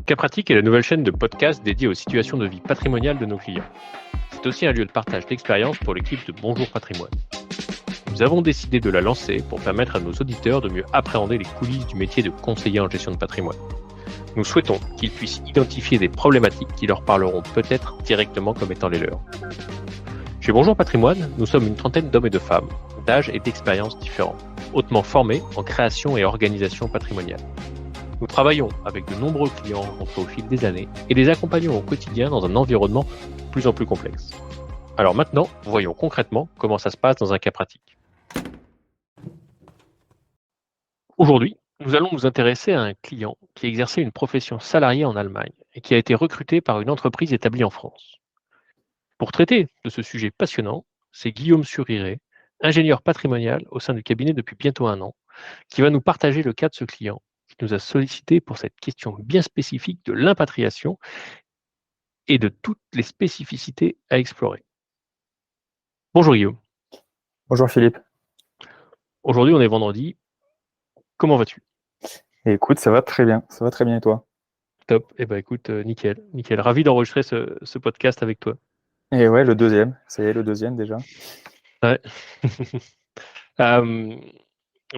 Cas Pratique est la nouvelle chaîne de podcast dédiée aux situations de vie patrimoniale de nos clients. C'est aussi un lieu de partage d'expériences pour l'équipe de Bonjour Patrimoine. Nous avons décidé de la lancer pour permettre à nos auditeurs de mieux appréhender les coulisses du métier de conseiller en gestion de patrimoine. Nous souhaitons qu'ils puissent identifier des problématiques qui leur parleront peut-être directement comme étant les leurs. Chez Bonjour Patrimoine, nous sommes une trentaine d'hommes et de femmes, d'âges et d'expériences différents, hautement formés en création et organisation patrimoniale. Nous travaillons avec de nombreux clients rencontrés au fil des années et les accompagnons au quotidien dans un environnement de plus en plus complexe. Alors maintenant, voyons concrètement comment ça se passe dans un cas pratique. Aujourd'hui, nous allons nous intéresser à un client qui exerçait une profession salariée en Allemagne et qui a été recruté par une entreprise établie en France. Pour traiter de ce sujet passionnant, c'est Guillaume Suriré, ingénieur patrimonial au sein du cabinet depuis bientôt 1 an, qui va nous partager le cas de ce client qui nous a sollicité pour cette question bien spécifique de l'impatriation et de toutes les spécificités à explorer. Bonjour Guillaume. Bonjour Philippe. Aujourd'hui, on est vendredi. Comment vas-tu? Écoute, ça va très bien et toi? Top. Eh ben écoute, nickel. Ravi d'enregistrer ce podcast avec toi. Et ouais, le deuxième, ça y est, le deuxième déjà. Ouais. Euh,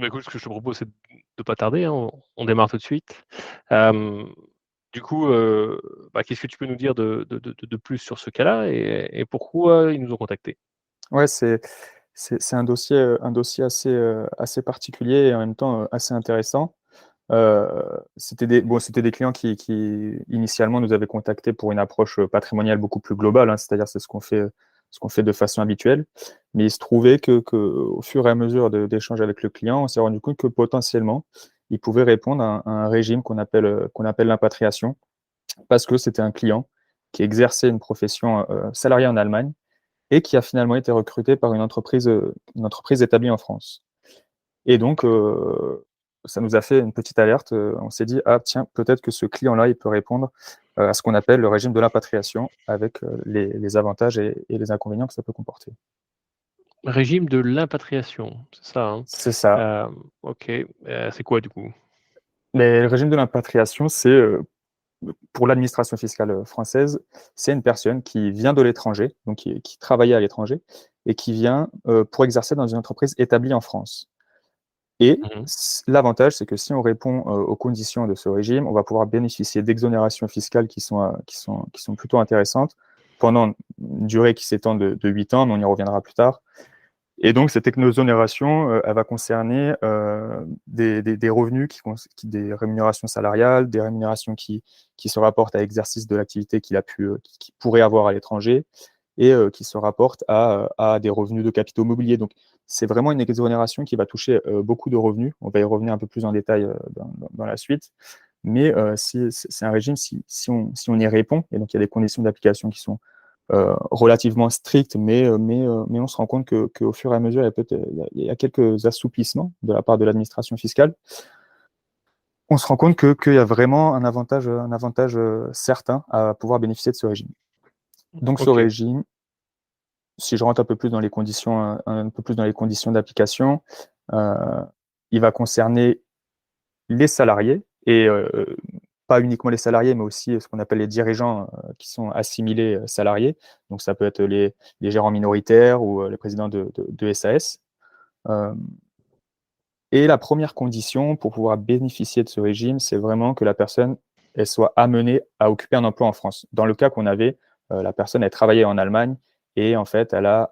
écoute, ce que je te propose, c'est de ne pas tarder, hein, on démarre tout de suite. Du coup, qu'est-ce que tu peux nous dire de plus sur ce cas-là et pourquoi ils nous ont contactés? Ouais, c'est un dossier assez particulier et en même temps assez intéressant. C'était des clients qui initialement nous avaient contactés pour une approche patrimoniale beaucoup plus globale, hein, c'est-à-dire c'est ce qu'on fait de façon habituelle. Mais il se trouvait que au fur et à mesure d'échanges avec le client, on s'est rendu compte que potentiellement, il pouvait répondre à un régime qu'on appelle l'impatriation, parce que c'était un client qui exerçait une profession salariée en Allemagne et qui a finalement été recruté par une entreprise établie en France. Et donc, ça nous a fait une petite alerte. On s'est dit, ah tiens, peut-être que ce client-là, il peut répondre à ce qu'on appelle le régime de l'impatriation, avec les avantages et les inconvénients que ça peut comporter. Régime de l'impatriation, c'est ça, hein? C'est ça. OK, c'est quoi du coup? Mais le régime de l'impatriation, c'est pour l'administration fiscale française, c'est une personne qui vient de l'étranger, donc qui travaillait à l'étranger, et qui vient pour exercer dans une entreprise établie en France. Et Mmh. l'avantage, c'est que si on répond aux conditions de ce régime, on va pouvoir bénéficier d'exonérations fiscales qui sont plutôt intéressantes pendant une durée qui s'étend de 8 ans, mais on y reviendra plus tard. Et donc, cette exonération, elle va concerner des revenus, des rémunérations salariales, des rémunérations qui se rapportent à l'exercice de l'activité qu'il pourrait avoir à l'étranger et qui se rapportent à des revenus de capitaux mobiliers. Donc, c'est vraiment une exonération qui va toucher beaucoup de revenus. On va y revenir un peu plus en détail dans la suite. Mais c'est un régime, si on y répond, et donc il y a des conditions d'application qui sont relativement strictes, mais on se rend compte qu'au fur et à mesure, il y a quelques assouplissements de la part de l'administration fiscale. On se rend compte qu'il y a vraiment un avantage certain à pouvoir bénéficier de ce régime. Donc ce OK. régime, si je rentre un peu plus dans les conditions d'application, il va concerner les salariés et pas uniquement les salariés, mais aussi ce qu'on appelle les dirigeants qui sont assimilés salariés. Donc ça peut être les gérants minoritaires ou les présidents de SAS. Et la première condition pour pouvoir bénéficier de ce régime, c'est vraiment que la personne elle soit amenée à occuper un emploi en France. Dans le cas qu'on avait, la personne elle travaillait en Allemagne et en fait elle a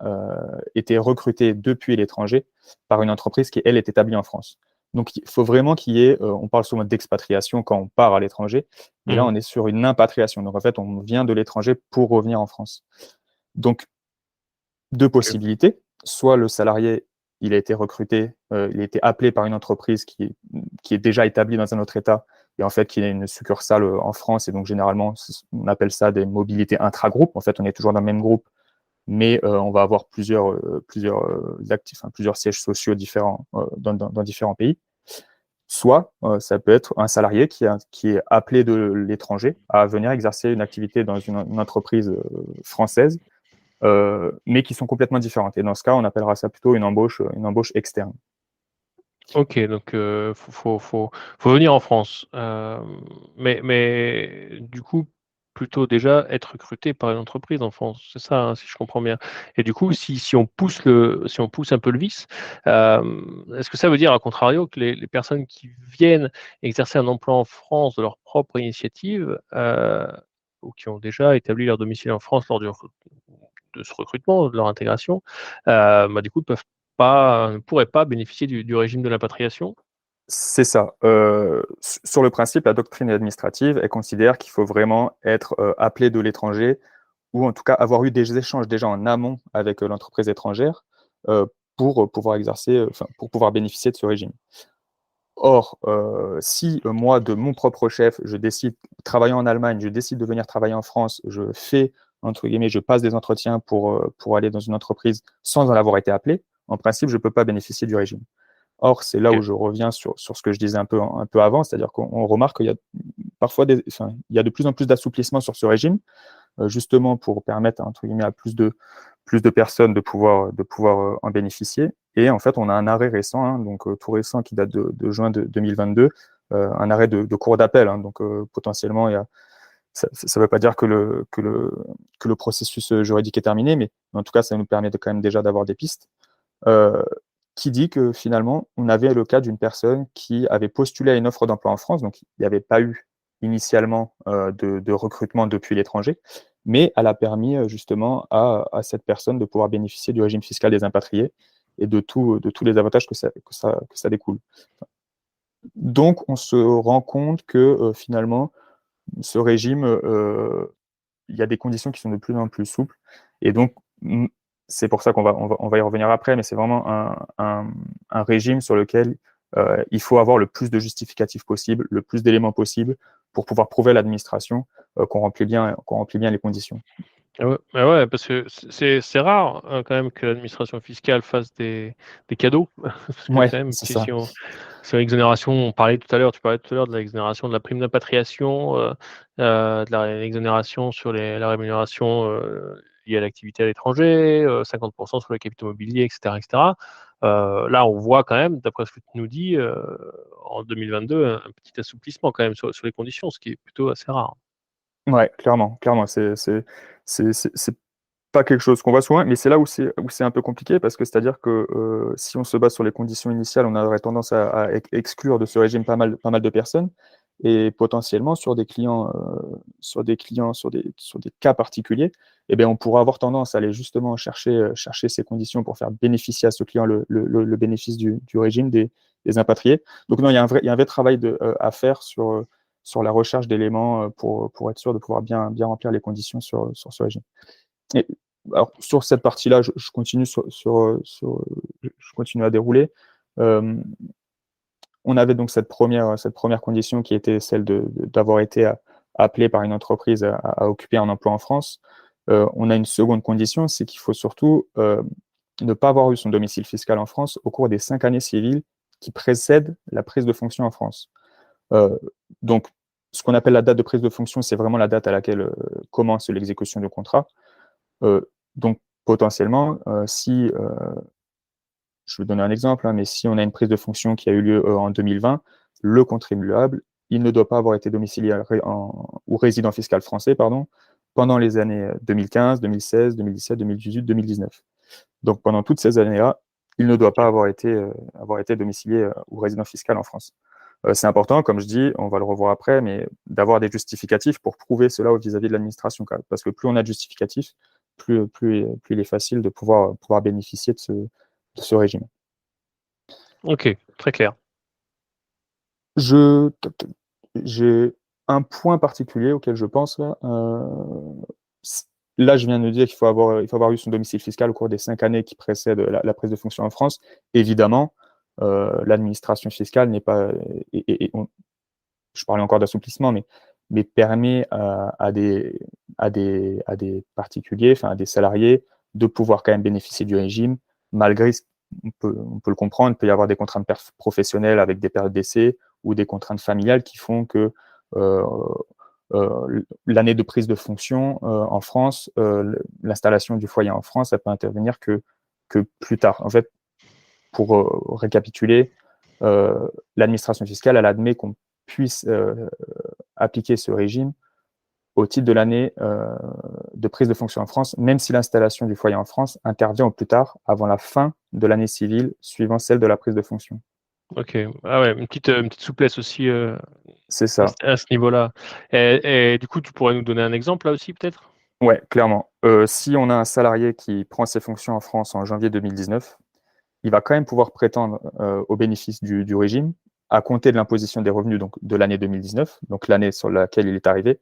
été recrutée depuis l'étranger par une entreprise qui elle est établie en France. Donc il faut vraiment qu'il y ait, on parle souvent d'expatriation quand on part à l'étranger, mais là Mmh. on est sur une impatriation. Donc en fait on vient de l'étranger pour revenir en France. Donc deux OK. possibilités. Soit le salarié, il a été recruté, il a été appelé par une entreprise qui est déjà établie dans un autre État et en fait qui a une succursale en France. Et donc généralement, on appelle ça des mobilités intra-groupes. En fait, on est toujours dans le même groupe, mais on va avoir plusieurs sièges sociaux différents dans différents pays. Soit ça peut être un salarié qui est appelé de l'étranger à venir exercer une activité dans une entreprise française, mais qui sont complètement différentes. Et dans ce cas, on appellera ça plutôt une embauche externe. Ok, donc faut venir en France. Mais du coup, plutôt déjà être recruté par une entreprise en France, c'est ça, hein, si je comprends bien. Et du coup, si on pousse un peu le vice, est-ce que ça veut dire, à contrario, que les personnes qui viennent exercer un emploi en France de leur propre initiative, ou qui ont déjà établi leur domicile en France lors de ce recrutement, de leur intégration, bah, du coup, ne pourraient pas bénéficier du régime de l'impatriation? C'est ça. Sur le principe, la doctrine administrative, elle considère qu'il faut vraiment être appelé de l'étranger ou en tout cas avoir eu des échanges déjà en amont avec l'entreprise étrangère euh, pour pouvoir exercer, pour pouvoir bénéficier de ce régime. Or, si moi, de mon propre chef, je décide, travaillant en Allemagne, je décide de venir travailler en France, je fais, entre guillemets, je passe des entretiens pour aller dans une entreprise sans en avoir été appelé, en principe, je ne peux pas bénéficier du régime. Or, c'est là où Ok. je reviens sur ce que je disais un peu avant, c'est-à-dire qu'on remarque qu'il y a parfois il y a de plus en plus d'assouplissement sur ce régime, justement pour permettre, entre guillemets, à plus de personnes de pouvoir en bénéficier. Et en fait, on a un arrêt récent, hein, donc tout récent qui date de juin 2022, un arrêt de cour d'appel. Hein, donc potentiellement, ça ne veut pas dire que le processus juridique est terminé, mais en tout cas, ça nous permet quand même déjà d'avoir des pistes. Euh, qui dit que finalement, on avait le cas d'une personne qui avait postulé à une offre d'emploi en France, donc il n'y avait pas eu initialement de recrutement depuis l'étranger, mais elle a permis justement à cette personne de pouvoir bénéficier du régime fiscal des impatriés et de tous les avantages que ça découle. Donc, on se rend compte que finalement, ce régime, il y a des conditions qui sont de plus en plus souples. Et donc, c'est pour ça on va y revenir après, mais c'est vraiment un régime sur lequel il faut avoir le plus de justificatifs possible, le plus d'éléments possibles pour pouvoir prouver à l'administration qu'on remplit bien les conditions. Ah ouais, bah ouais, parce que c'est rare quand même que l'administration fiscale fasse des cadeaux. Parce que Ouais, quand même, c'est ça. si on l'exonération, tu parlais tout à l'heure de l'exonération de la prime d'impatriation, de l'exonération sur la rémunération liée à l'activité à l'étranger, 50% sur les capitaux mobiliers, etc. etc. Là, on voit quand même, d'après ce que tu nous dis, en 2022, un petit assouplissement quand même sur les conditions, ce qui est plutôt assez rare. Ouais, clairement, clairement. C'est pas quelque chose qu'on voit souvent, mais c'est là où c'est un peu compliqué parce que c'est-à-dire que si on se base sur les conditions initiales, on aurait tendance à exclure de ce régime pas mal de personnes et potentiellement sur des cas particuliers, eh bien, on pourra avoir tendance à aller justement chercher ces conditions pour faire bénéficier à ce client le bénéfice du régime des impatriés. Donc non, il y a un vrai travail à faire sur la recherche d'éléments pour être sûr de pouvoir bien remplir les conditions sur ce régime. Et, alors, sur cette partie-là, je continue je continue à dérouler. Euh, on avait donc cette première condition qui était celle d'avoir été appelé par une entreprise à occuper un emploi en France. On a une seconde condition, c'est qu'il faut surtout ne pas avoir eu son domicile fiscal en France au cours des 5 années civiles qui précèdent la prise de fonction en France. Euh, donc, ce qu'on appelle la date de prise de fonction, c'est vraiment la date à laquelle commence l'exécution du contrat. Euh, donc, potentiellement, si, je vais donner un exemple, hein, mais si on a une prise de fonction qui a eu lieu en 2020, le contribuable, il ne doit pas avoir été domicilié ou résident fiscal français, pardon, pendant les années 2015, 2016, 2017, 2018, 2019. Donc, pendant toutes ces années-là, il ne doit pas avoir été domicilié ou résident fiscal en France. C'est important, comme je dis, on va le revoir après, mais d'avoir des justificatifs pour prouver cela vis-à-vis de l'administration. Parce que plus on a de justificatifs, plus il est facile de pouvoir bénéficier de ce régime. Ok, très clair. Je, j'ai un point particulier auquel je pense là. Là, je viens de dire il faut avoir eu son domicile fiscal au cours des 5 années qui précèdent la prise de fonction en France. Évidemment, l'administration fiscale n'est pas, je parlais encore d'assouplissement, mais permet à des particuliers, enfin à des salariés, de pouvoir quand même bénéficier du régime, malgré, on peut le comprendre, il peut y avoir des contraintes professionnelles avec des périodes d'essai ou des contraintes familiales qui font que euh, l'année de prise de fonction en France, l'installation du foyer en France, ça peut intervenir que plus tard. En fait, pour récapituler, l'administration fiscale, elle admet qu'on puisse appliquer ce régime au titre de l'année de prise de fonction en France, même si l'installation du foyer en France intervient au plus tard avant la fin de l'année civile suivant celle de la prise de fonction. OK. Ah ouais, une petite souplesse aussi, C'est ça. à ce niveau-là. Et du coup, tu pourrais nous donner un exemple là aussi peut-être? Ouais, clairement. Si on a un salarié qui prend ses fonctions en France en janvier 2019, il va quand même pouvoir prétendre au bénéfice du régime à compter de l'imposition des revenus donc, de l'année 2019, donc l'année sur laquelle il est arrivé,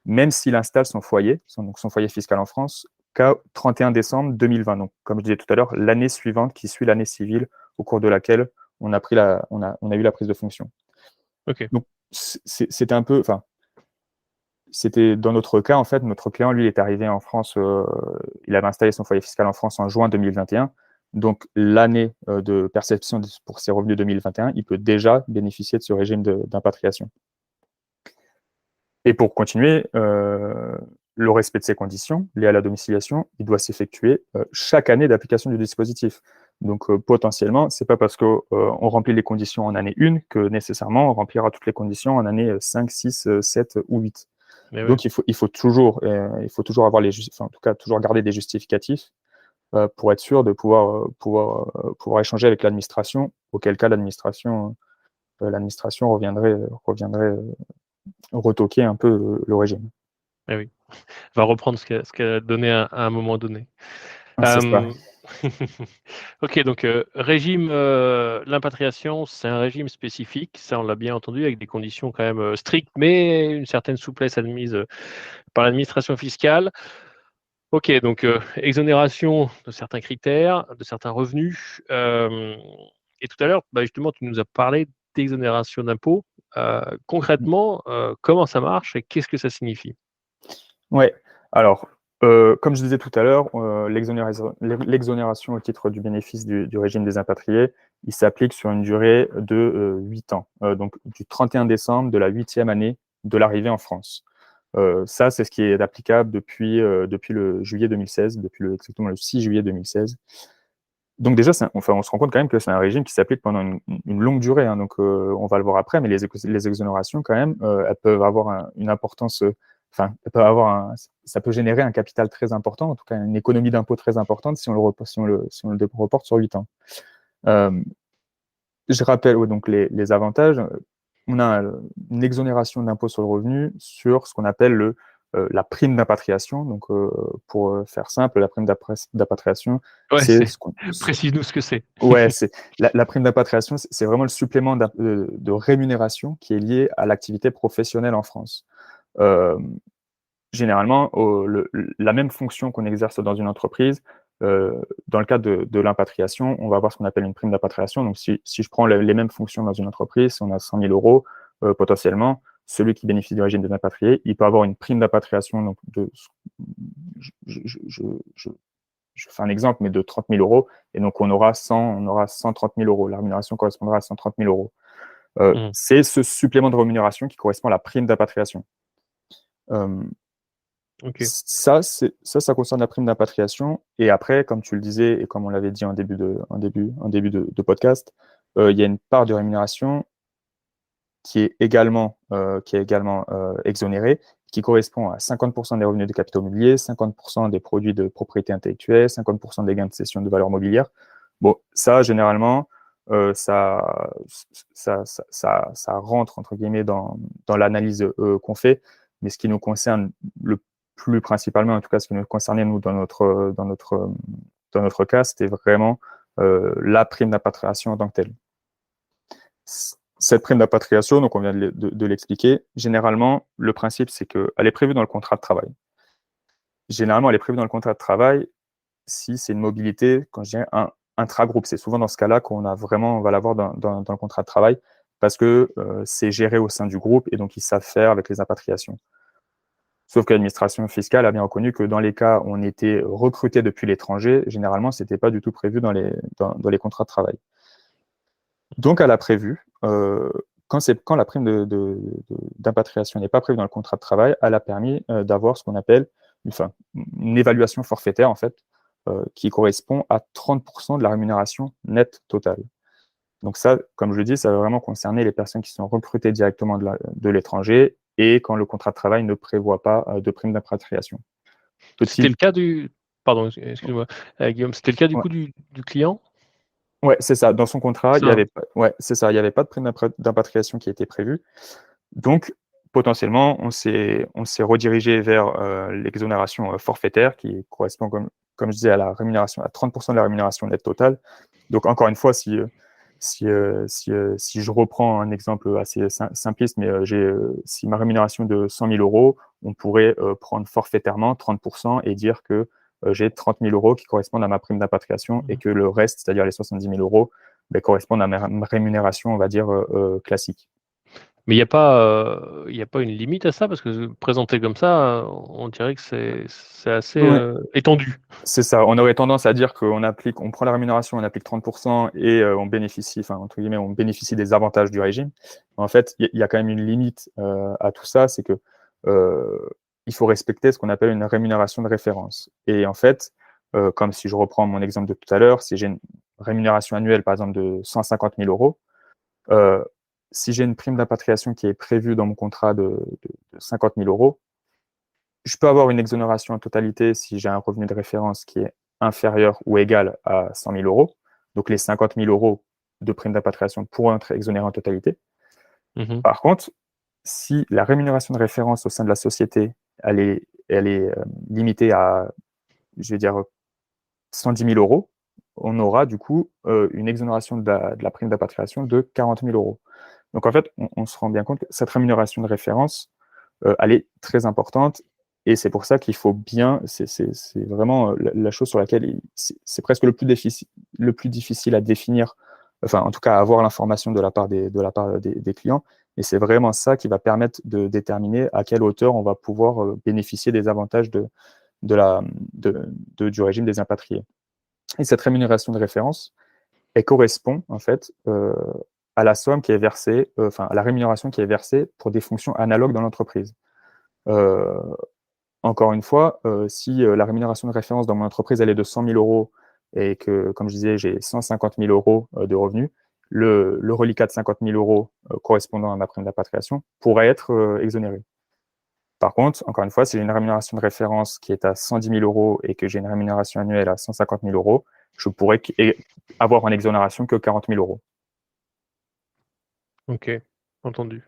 même s'il installe son foyer, son foyer fiscal en France, qu'à 31 décembre 2020. Donc, comme je disais tout à l'heure, l'année suivante qui suit l'année civile au cours de laquelle on a eu la prise de fonction. OK. Donc, c'était un peu, enfin, c'était dans notre cas, en fait, notre client, lui, est arrivé en France, il avait installé son foyer fiscal en France en juin 2021. Donc, l'année de perception pour ses revenus 2021, il peut déjà bénéficier de ce régime d'impatriation. Et pour continuer, le respect de ces conditions liées à la domiciliation, il doit s'effectuer chaque année d'application du dispositif. Donc, potentiellement, c'est pas parce qu'on remplit les conditions en année 1 que nécessairement on remplira toutes les conditions en année 5, 6, 7 ou 8. Mais ouais. Donc, il faut toujours avoir en tout cas, toujours garder des justificatifs pour être sûr de pouvoir échanger avec l'administration, auquel cas l'administration reviendrait retoquer un peu le régime. Eh oui. Va reprendre ce qu'elle a donné à un moment donné. C'est ça. Hem, OK, donc régime, l'impatriation, c'est un régime spécifique, ça on l'a bien entendu, avec des conditions quand même, strictes, mais une certaine souplesse admise, par l'administration fiscale. OK, donc exonération de certains critères, de certains revenus, et tout à l'heure, bah, justement, tu nous as parlé d'exonération d'impôts. Concrètement, comment ça marche et qu'est-ce que ça signifie? Ouais. Alors, comme je disais tout à l'heure, l'exonération au titre du bénéfice du régime des impatriés, il s'applique sur une durée de 8 ans, donc du 31 décembre de la 8e année de l'arrivée en France. Ça, c'est ce qui est applicable depuis le juillet 2016, exactement le 6 juillet 2016. Donc déjà, enfin, on se rend compte quand même que c'est un régime qui s'applique pendant une longue durée, hein, donc on va le voir après, mais les exonérations quand même, elles peuvent avoir une importance, enfin, ça peut générer un capital très important, en tout cas une économie d'impôt très importante si on le reporte sur 8 ans. Euh, je rappelle donc les avantages. On a une exonération d'impôt sur le revenu sur ce qu'on appelle la prime d'impatriation. Donc, pour faire simple, la prime d'impatriation, Ouais, c'est c'est précise-nous ce que c'est. ouais, c'est la prime d'impatriation, c'est vraiment le supplément de rémunération qui est lié à l'activité professionnelle en France. Euh, Généralement, la même fonction qu'on exerce dans une entreprise, dans le cadre de l'impatriation, on va avoir ce qu'on appelle une prime d'impatriation. Donc, si je prends les mêmes fonctions dans une entreprise, si on a 100 000 euros, potentiellement, celui qui bénéficie du régime des impatriés, il peut avoir une prime d'impatriation. Donc, je fais un exemple, mais de 30 000 euros. Et donc, on aura 130 000 euros. La rémunération correspondra à 130 000 euros. Mmh. C'est ce supplément de rémunération qui correspond à la prime d'impatriation. OK. Ça concerne la prime d'impatriation. Et après, comme tu le disais, et comme on l'avait dit en début de podcast, il y a une part de rémunération qui est également exonérée, qui correspond à 50% des revenus de capitaux mobiliers, 50% des produits de propriété intellectuelle, 50% des gains de cession de valeur mobilière. Bon, ça, généralement, ça rentre, entre guillemets, dans l'analyse qu'on fait, mais ce qui nous concerne le plus principalement, en tout cas ce qui nous concernait, nous, dans notre cas, c'était vraiment la prime d'impatriation en tant que telle. Cette prime d'impatriation, donc on vient de l'expliquer, généralement, le principe, c'est qu'elle est prévue dans le contrat de travail. Généralement, elle est prévue dans le contrat de travail si c'est une mobilité, quand je dirais intra-groupe. C'est souvent dans ce cas-là on va l'avoir dans le contrat de travail parce que c'est géré au sein du groupe et donc ils savent faire avec les impatriations. Sauf que l'administration fiscale a bien reconnu que dans les cas où on était recruté depuis l'étranger, généralement, ce n'était pas du tout prévu dans les contrats de travail. Donc, elle a prévu, quand la prime d'impatriation n'est pas prévue dans le contrat de travail, elle a permis d'avoir ce qu'on appelle une évaluation forfaitaire, en fait, qui correspond à 30% de la rémunération nette totale. Donc ça, comme je le dis, ça va vraiment concerner les personnes qui sont recrutées directement de l'étranger et quand le contrat de travail ne prévoit pas de prime d'impatriation. C'était Petit, le cas du pardon, excuse-moi, Guillaume, c'était le cas du ouais, coup du client? ouais, c'est ça. Dans son contrat, il y Ça? avait pas, ouais, c'est ça, il y avait pas de prime d'impatriation qui était prévue. Donc, potentiellement, on s'est redirigé vers l'exonération forfaitaire qui correspond, comme je disais, à la rémunération, à 30% de la rémunération nette totale. Donc, encore une fois, si je reprends un exemple assez simpliste, mais si ma rémunération est de 100 000 euros, on pourrait prendre forfaitairement 30% et dire que j'ai 30 000 euros qui correspondent à ma prime d'impatriation et Mmh. que le reste, c'est-à-dire les 70 000 euros, ben, correspondent à ma rémunération, on va dire, classique. Mais il y a pas une limite à ça? Parce que présenté comme ça, on dirait que c'est assez, Ouais. étendu. C'est ça, on aurait tendance à dire on prend la rémunération, on applique 30% et on bénéficie, enfin, entre guillemets, on bénéficie des avantages du régime. En fait, il y a quand même une limite à tout ça, c'est que il faut respecter ce qu'on appelle une rémunération de référence. Et en fait, comme si je reprends mon exemple de tout à l'heure, si j'ai une rémunération annuelle, par exemple, de 150 000 euros, euh, si j'ai une prime d'impatriation qui est prévue dans mon contrat de 50 000 euros, je peux avoir une exonération en totalité si j'ai un revenu de référence qui est inférieur ou égal à 100 000 euros. Donc, les 50 000 euros de prime d'impatriation pourront être exonérés en totalité. Mmh. Par contre, si la rémunération de référence au sein de la société, elle est limitée à, je vais dire, 110 000 euros, on aura du coup une exonération de la prime d'impatriation de 40 000 euros. Donc, en fait, on se rend bien compte que cette rémunération de référence, elle est très importante. Et c'est pour ça qu'il faut bien, c'est vraiment la chose sur laquelle c'est presque le plus difficile à définir, enfin en tout cas à avoir l'information de la part des clients. Et c'est vraiment ça qui va permettre de déterminer à quelle hauteur on va pouvoir bénéficier des avantages de la, du régime des impatriés. Et cette rémunération de référence, elle correspond en fait à la somme qui est versée, enfin à la rémunération qui est versée pour des fonctions analogues dans l'entreprise. Euh, Encore une fois, si la rémunération de référence dans mon entreprise elle est de 100 000 euros et que, comme je disais, j'ai 150 000 euros de revenus, le reliquat de 50 000 euros correspondant à ma prime d'impatriation pourrait être exonéré. Par contre, encore une fois, si j'ai une rémunération de référence qui est à 110 000 euros et que j'ai une rémunération annuelle à 150 000 euros, je pourrais avoir en exonération que 40 000 euros. OK, entendu.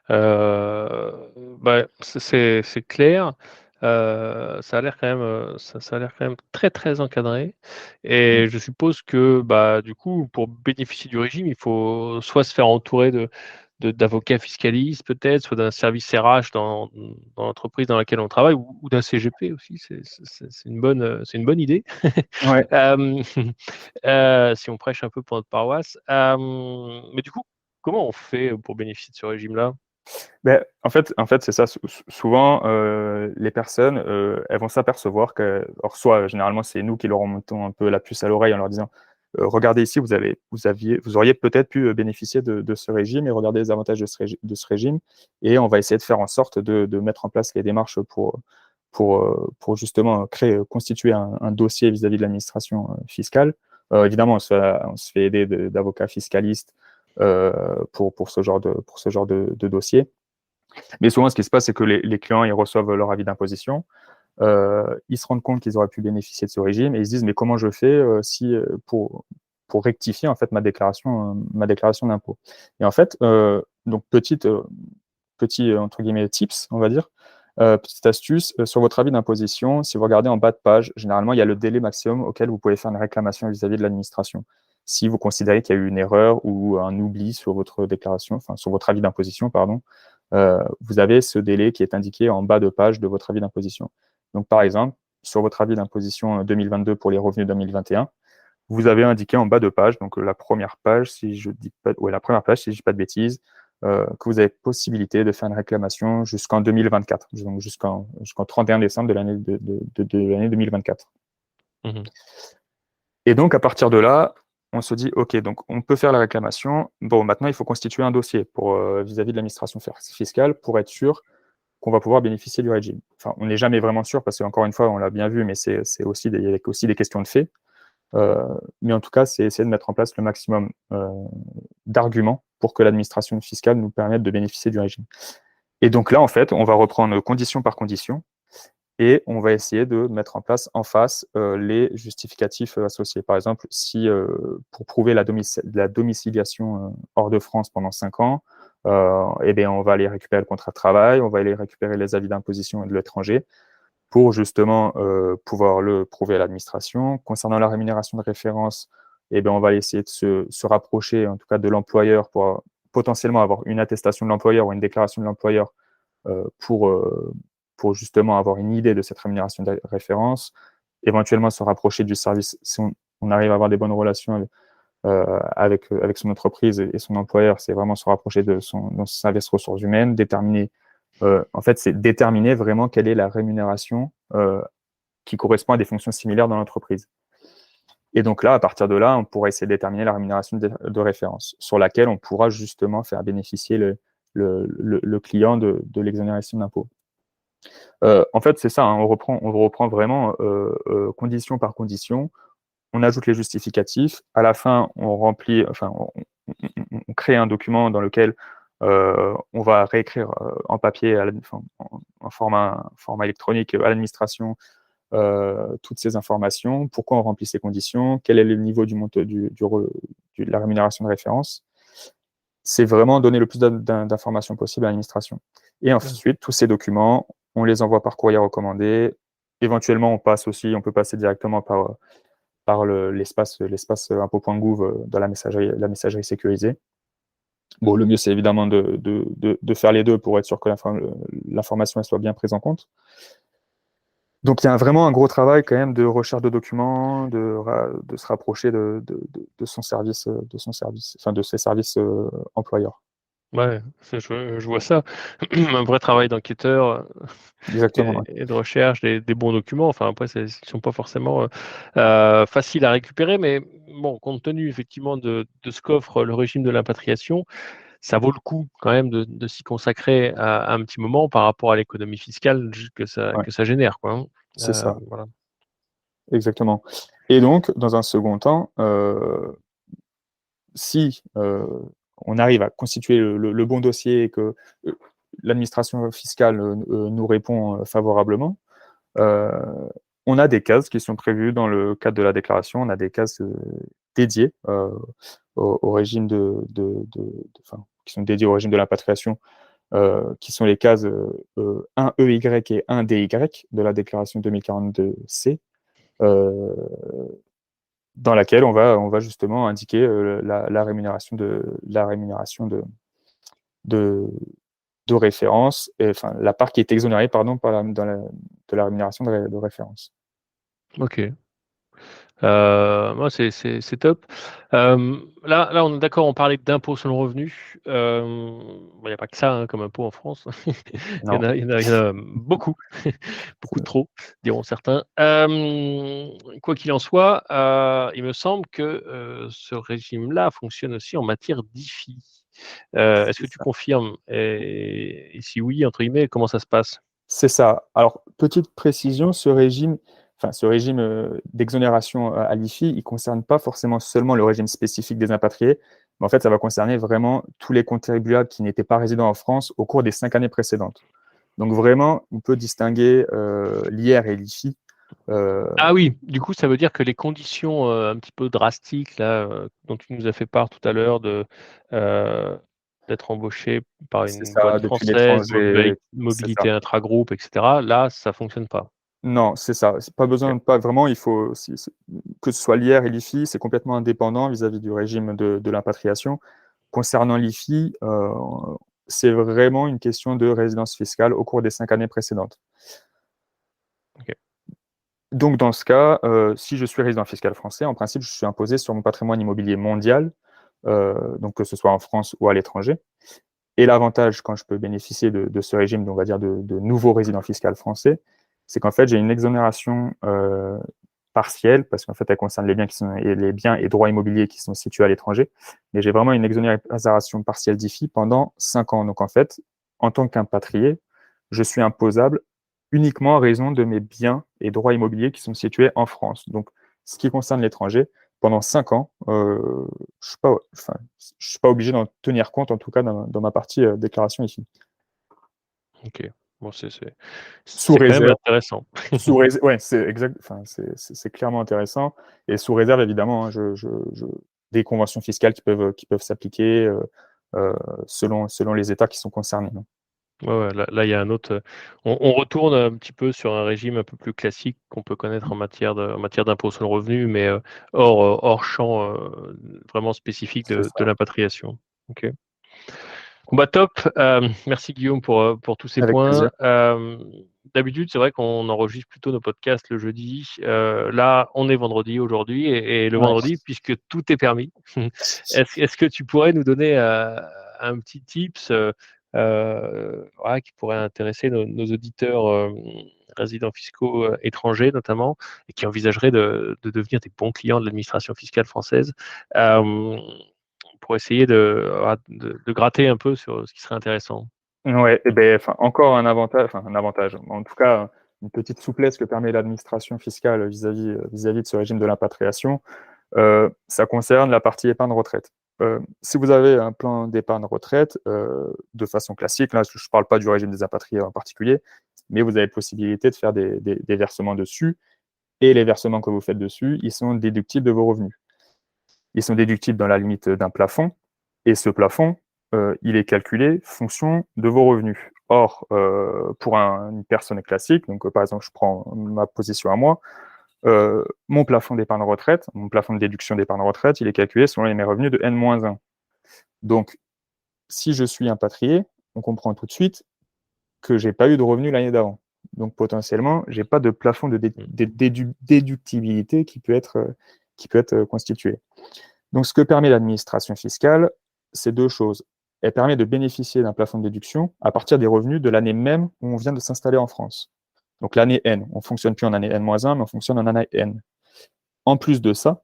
Heu, bah, c'est clair. Ça a l'air quand même, ça a l'air quand même très, très encadré Mm. et je suppose que, bah, du coup, pour bénéficier du régime, il faut soit se faire entourer d'avocats fiscalistes peut-être, soit d'un service RH dans l'entreprise dans laquelle on travaille ou d'un CGP aussi, c'est une bonne idée. Ouais. Hem, si on prêche un peu pour notre paroisse. Mais du coup, comment on fait pour bénéficier de ce régime-là? Ben, en fait c'est ça. Souvent, les personnes, elles vont s'apercevoir que, alors soit généralement, c'est nous qui leur remontons un peu la puce à l'oreille en leur disant regardez ici, vous auriez peut-être pu bénéficier de ce régime et regardez les avantages de ce régime. Et on va essayer de faire en sorte de mettre en place les démarches pour justement constituer un dossier vis-à-vis de l'administration fiscale. Évidemment, on se fait aider d'avocats fiscalistes pour ce genre de dossier. Mais souvent, ce qui se passe, c'est que les clients, ils reçoivent leur avis d'imposition, ils se rendent compte qu'ils auraient pu bénéficier de ce régime et ils se disent, mais comment je fais pour rectifier en fait ma déclaration d'impôt. Et en fait, donc petit entre guillemets tips, on va dire, petite astuce, sur votre avis d'imposition, si vous regardez en bas de page, généralement, il y a le délai maximum auquel vous pouvez faire une réclamation vis-à-vis de l'administration. Si vous considérez qu'il y a eu une erreur ou un oubli sur votre déclaration, enfin sur votre avis d'imposition, pardon, vous avez ce délai qui est indiqué en bas de page de votre avis d'imposition. Donc, par exemple, sur votre avis d'imposition 2022 pour les revenus 2021, vous avez indiqué en bas de page, donc la première page, si je dis pas, ouais, la première page, si je dis pas de bêtises, que vous avez possibilité de faire une réclamation jusqu'en 2024, donc jusqu'en 31 décembre de l'année 2024. Mmh. Et donc, à partir de là, on se dit, OK, donc on peut faire la réclamation. Bon, maintenant, il faut constituer un dossier vis-à-vis de l'administration fiscale pour être sûr qu'on va pouvoir bénéficier du régime. Enfin, on n'est jamais vraiment sûr parce qu'encore une fois, on l'a bien vu, mais il y a aussi des questions de fait. Mais en tout cas, c'est essayer de mettre en place le maximum d'arguments pour que l'administration fiscale nous permette de bénéficier du régime. Et donc là, en fait, on va reprendre condition par condition et on va essayer de mettre en place en face les justificatifs associés. Par exemple, si pour prouver la domiciliation hors de France pendant 5 ans, eh bien, on va aller récupérer le contrat de travail, on va aller récupérer les avis d'imposition de l'étranger pour justement pouvoir le prouver à l'administration. Concernant la rémunération de référence, eh bien, on va essayer de se rapprocher, en tout cas, de l'employeur pour potentiellement avoir une attestation de l'employeur ou une déclaration de l'employeur pour justement avoir une idée de cette rémunération de référence, éventuellement se rapprocher du service, si on arrive à avoir des bonnes relations avec son entreprise et son employeur, c'est vraiment se rapprocher de son service ressources humaines, déterminer, en fait, c'est déterminer vraiment quelle est la rémunération qui correspond à des fonctions similaires dans l'entreprise. Et donc là, à partir de là, on pourra essayer de déterminer la rémunération de référence, sur laquelle on pourra justement faire bénéficier le client de l'exonération d'impôt. En fait, c'est ça, hein, on reprend vraiment condition par condition, on ajoute les justificatifs, à la fin, on crée un document dans lequel on va réécrire en papier, en format électronique à l'administration toutes ces informations, pourquoi on remplit ces conditions, quel est le niveau de la rémunération de référence. C'est vraiment donner le plus d'informations possible à l'administration. Et ensuite, tous ces documents, on les envoie par courrier recommandé. Éventuellement, on peut passer directement par l'espace impôt.gouv dans la messagerie sécurisée. Bon, le mieux, c'est évidemment de faire les deux pour être sûr que l'information soit bien prise en compte. Donc, il y a vraiment un gros travail quand même de recherche de documents, de se rapprocher de son service, enfin de ses services employeurs. Ouais, je vois ça. Un vrai travail d'enquêteur Exactement. Ouais. et de recherche, des bons documents. Enfin, après, ils ne sont pas forcément faciles à récupérer, mais bon, compte tenu effectivement de ce qu'offre le régime de l'impatriation, ça vaut le coup quand même de s'y consacrer à un petit moment par rapport à l'économie fiscale que Ouais, ça génère, quoi, hein. c'est ça, Voilà. exactement. Et donc, dans un second temps, si on arrive à constituer le bon dossier et que l'administration fiscale nous répond favorablement, on a des cases qui sont prévues dans le cadre de la déclaration, on a des cases dédiées au régime qui sont dédiées au régime de l'impatriation, qui sont les cases 1EY et 1DY de la déclaration 2042C, dans laquelle on va justement indiquer la rémunération de référence, enfin la part qui est exonérée pardon, de la rémunération de référence. Ok. Moi, c'est top. Là, on est d'accord, on parlait d'impôt sur le revenu. Il n'y a pas que ça, hein, comme impôt en France. Non, Il y en a beaucoup, beaucoup trop, diront certains. Quoi qu'il en soit, il me semble que ce régime-là fonctionne aussi en matière d'IFI. Est-ce c'est que tu ça. confirmes? Et si oui, entre guillemets, comment ça se passe? C'est ça. Alors, petite précision, ce régime d'exonération à l'IFI, il ne concerne pas forcément seulement le régime spécifique des impatriés, mais en fait, ça va concerner vraiment tous les contribuables qui n'étaient pas résidents en France au cours des 5 années précédentes. Donc vraiment, on peut distinguer l'IR et l'IFI. Ah oui, du coup, ça veut dire que les conditions un petit peu drastiques là, dont tu nous as fait part tout à l'heure euh, d'être embauché par C'est une ça, boîte depuis française, l'étranger, c'est ça. mobilité intragroupe, etc. Là, ça fonctionne pas. Non, c'est ça. C'est pas Ok. besoin, pas vraiment. Il faut que ce soit l'IR et l'IFI, c'est complètement indépendant vis-à-vis du régime de l'impatriation. Concernant l'IFI, c'est vraiment une question de résidence fiscale au cours des 5 années précédentes. Ok. Donc, dans ce cas, si je suis résident fiscal français, en principe, je suis imposé sur mon patrimoine immobilier mondial, donc que ce soit en France ou à l'étranger. Et l'avantage, quand je peux bénéficier de ce régime, on va dire, de nouveaux résidents fiscaux français, c'est qu'en fait, j'ai une exonération partielle, parce qu'en fait, elle concerne les biens et droits immobiliers qui sont situés à l'étranger, mais j'ai vraiment une exonération partielle d'IFI pendant 5 ans. Donc, en fait, en tant qu'impatrié, je suis imposable uniquement à raison de mes biens et droits immobiliers qui sont situés en France. Donc, Ce qui concerne l'étranger, pendant 5 ans, je ne suis pas obligé d'en tenir compte, en tout cas dans ma partie déclaration ici. Ok. Bon, Sous c'est quand même réserve. intéressant. Ouais, c'est exact. Enfin, c'est clairement intéressant. Et sous réserve, évidemment, hein, des conventions fiscales qui peuvent s'appliquer euh, selon les États qui sont concernés. Hein. Ouais, là, il y a un autre. On retourne un petit peu sur un régime un peu plus classique qu'on peut connaître en matière d'impôt sur le revenu, mais hors champ vraiment spécifique C'est de ça. l'impatriation. Ok. Bon, bah, top. Merci Guillaume pour tous ces Avec plaisir. points. D'habitude, c'est vrai qu'on enregistre plutôt nos podcasts le jeudi. Là, on est vendredi aujourd'hui et le Ouais. vendredi, puisque tout est permis. Est-ce que tu pourrais nous donner un petit tips voilà, qui pourrait intéresser nos auditeurs résidents fiscaux étrangers notamment et qui envisageraient de devenir des bons clients de l'administration fiscale française? Euh, pour essayer voilà, de gratter un peu sur ce qui serait intéressant. Ouais, et ben, encore un avantage, en tout cas, une petite souplesse que permet l'administration fiscale vis-à-vis de ce régime de l'impatriation, ça concerne la partie épargne retraite. Si vous avez un plan d'épargne retraite, de façon classique, là, je ne parle pas du régime des impatriés en particulier, mais vous avez possibilité de faire des versements dessus, et les versements que vous faites dessus, ils sont déductibles de vos revenus. Ils sont déductibles dans la limite d'un plafond, et ce plafond, il est calculé fonction de vos revenus. Or, pour une personne classique, donc par exemple, je prends ma position à moi, mon plafond d'épargne retraite, mon plafond de déduction d'épargne retraite, il est calculé selon mes revenus de N-1. Donc, si je suis impatrié, on comprend tout de suite que je n'ai pas eu de revenus l'année d'avant. Donc, potentiellement, je n'ai pas de plafond de déductibilité qui peut être constitué. Donc, ce que permet l'administration fiscale, c'est 2 choses. Elle permet de bénéficier d'un plafond de déduction à partir des revenus de l'année même où on vient de s'installer en France. Donc, l'année N, on ne fonctionne plus en année N-1, mais on fonctionne en année N. En plus de ça,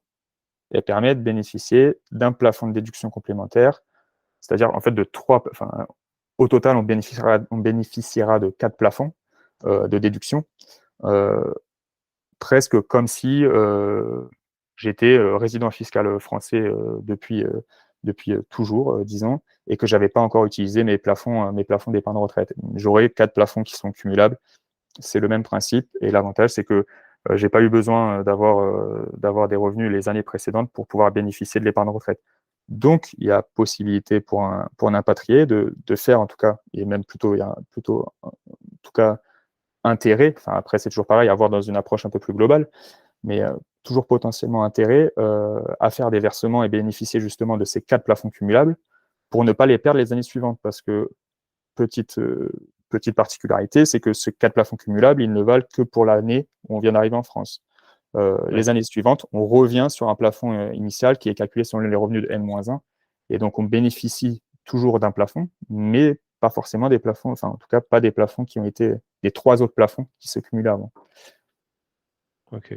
elle permet de bénéficier d'un plafond de déduction complémentaire, c'est-à-dire en fait au total, on bénéficiera de 4 plafonds de déduction, euh, presque comme si j'étais résident fiscal français depuis toujours, 10 ans, et que je n'avais pas encore utilisé mes plafonds d'épargne retraite. J'aurai 4 plafonds qui sont cumulables. C'est le même principe, et l'avantage, c'est que je n'ai pas eu besoin d'avoir des revenus les années précédentes pour pouvoir bénéficier de l'épargne retraite. Donc, il y a possibilité pour un impatrié de faire, en tout cas, et même plutôt, il y a plutôt, en tout cas, intérêt, enfin après c'est toujours pareil, à voir dans une approche un peu plus globale, mais toujours potentiellement intérêt à faire des versements et bénéficier justement de ces 4 plafonds cumulables pour ne pas les perdre les années suivantes, parce que petite, petite particularité, c'est que ces 4 plafonds cumulables, ils ne valent que pour l'année où on vient d'arriver en France. Ouais. Les années suivantes, on revient sur un plafond initial qui est calculé selon les revenus de N-1, et donc on bénéficie toujours d'un plafond, mais pas forcément des plafonds, enfin en tout cas pas des plafonds qui ont été des 3 autres plafonds qui se cumulent avant. Ok.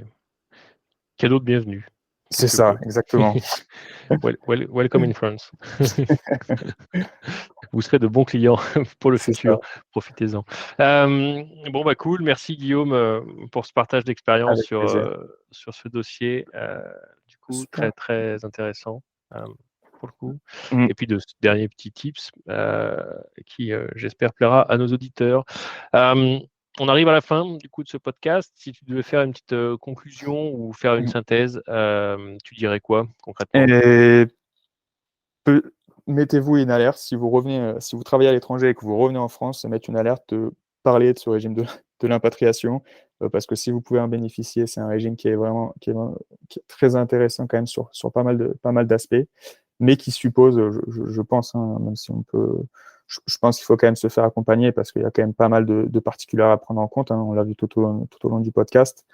Cadeau de bienvenue, C'est quelque ça, peu. exactement. Welcome in France. Vous serez de bons clients pour le C'est ça, futur. Profitez-en. Bon, bah cool. Merci Guillaume pour ce partage d'expérience avec plaisir. sur ce dossier. Du coup, Super. très, très intéressant pour le coup. Mm. Et puis de ce dernier petit tips qui, j'espère, plaira à nos auditeurs. Euh, on arrive à la fin du coup de ce podcast. Si tu devais faire une petite conclusion ou faire une Mm. synthèse, tu dirais quoi concrètement? Et mettez-vous une alerte si vous revenez, si vous travaillez à l'étranger et que vous revenez en France, mettre une alerte, parler de ce régime de l'impatriation, parce que si vous pouvez en bénéficier, c'est un régime qui est très intéressant quand même sur pas mal d'aspects, mais qui suppose, je pense, hein, même si on peut, je pense qu'il faut quand même se faire accompagner parce qu'il y a quand même pas mal de particularités à prendre en compte. Hein, on l'a vu tout au long du podcast.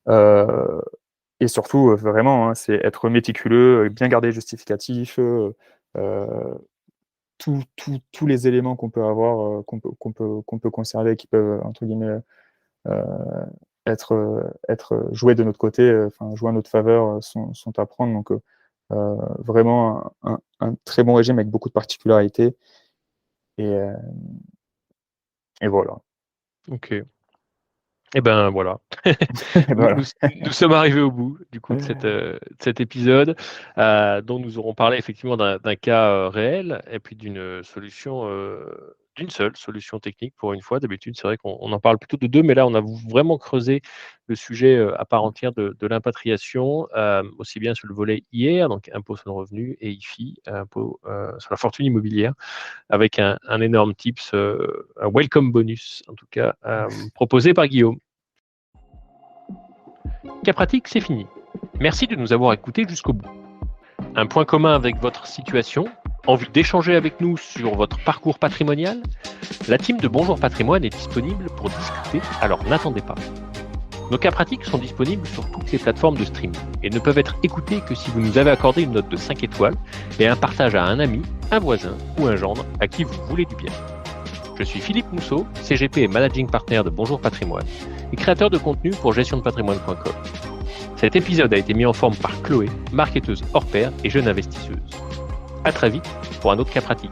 Euh, et surtout, vraiment, hein, c'est être méticuleux, bien garder les justificatifs, euh, tous les éléments qu'on peut avoir, qu'on peut conserver, qui peuvent, entre guillemets, euh, être joués de notre côté, enfin, joués à notre faveur, sont à prendre. Donc, vraiment un très bon régime avec beaucoup de particularités. Et, euh, et voilà. Ok. Et ben voilà. Voilà. Nous sommes arrivés au bout du coup de cet épisode dont nous aurons parlé effectivement d'un cas réel et puis d'une solution, d'une seule solution technique pour une fois. D'habitude, c'est vrai qu'on en parle plutôt de deux, mais là, on a vraiment creusé le sujet à part entière de l'impatriation, aussi bien sur le volet IR, donc impôt sur le revenu, et IFI, impôt sur la fortune immobilière, avec un énorme tips, un welcome bonus en tout cas, proposé par Guillaume. Cas pratique, c'est fini. Merci de nous avoir écoutés jusqu'au bout. Un point commun avec votre situation, envie d'échanger avec nous sur votre parcours patrimonial? La team de Bonjour Patrimoine est disponible pour discuter, alors n'attendez pas. Nos cas pratiques sont disponibles sur toutes les plateformes de streaming et ne peuvent être écoutés que si vous nous avez accordé une note de 5 étoiles et un partage à un ami, un voisin ou un gendre à qui vous voulez du bien. Je suis Philippe Mousseau, CGP et Managing Partner de Bonjour Patrimoine et créateur de contenu pour gestiondepatrimoine.com. Cet épisode a été mis en forme par Chloé, marketeuse hors pair et jeune investisseuse. À très vite pour un autre cas pratique.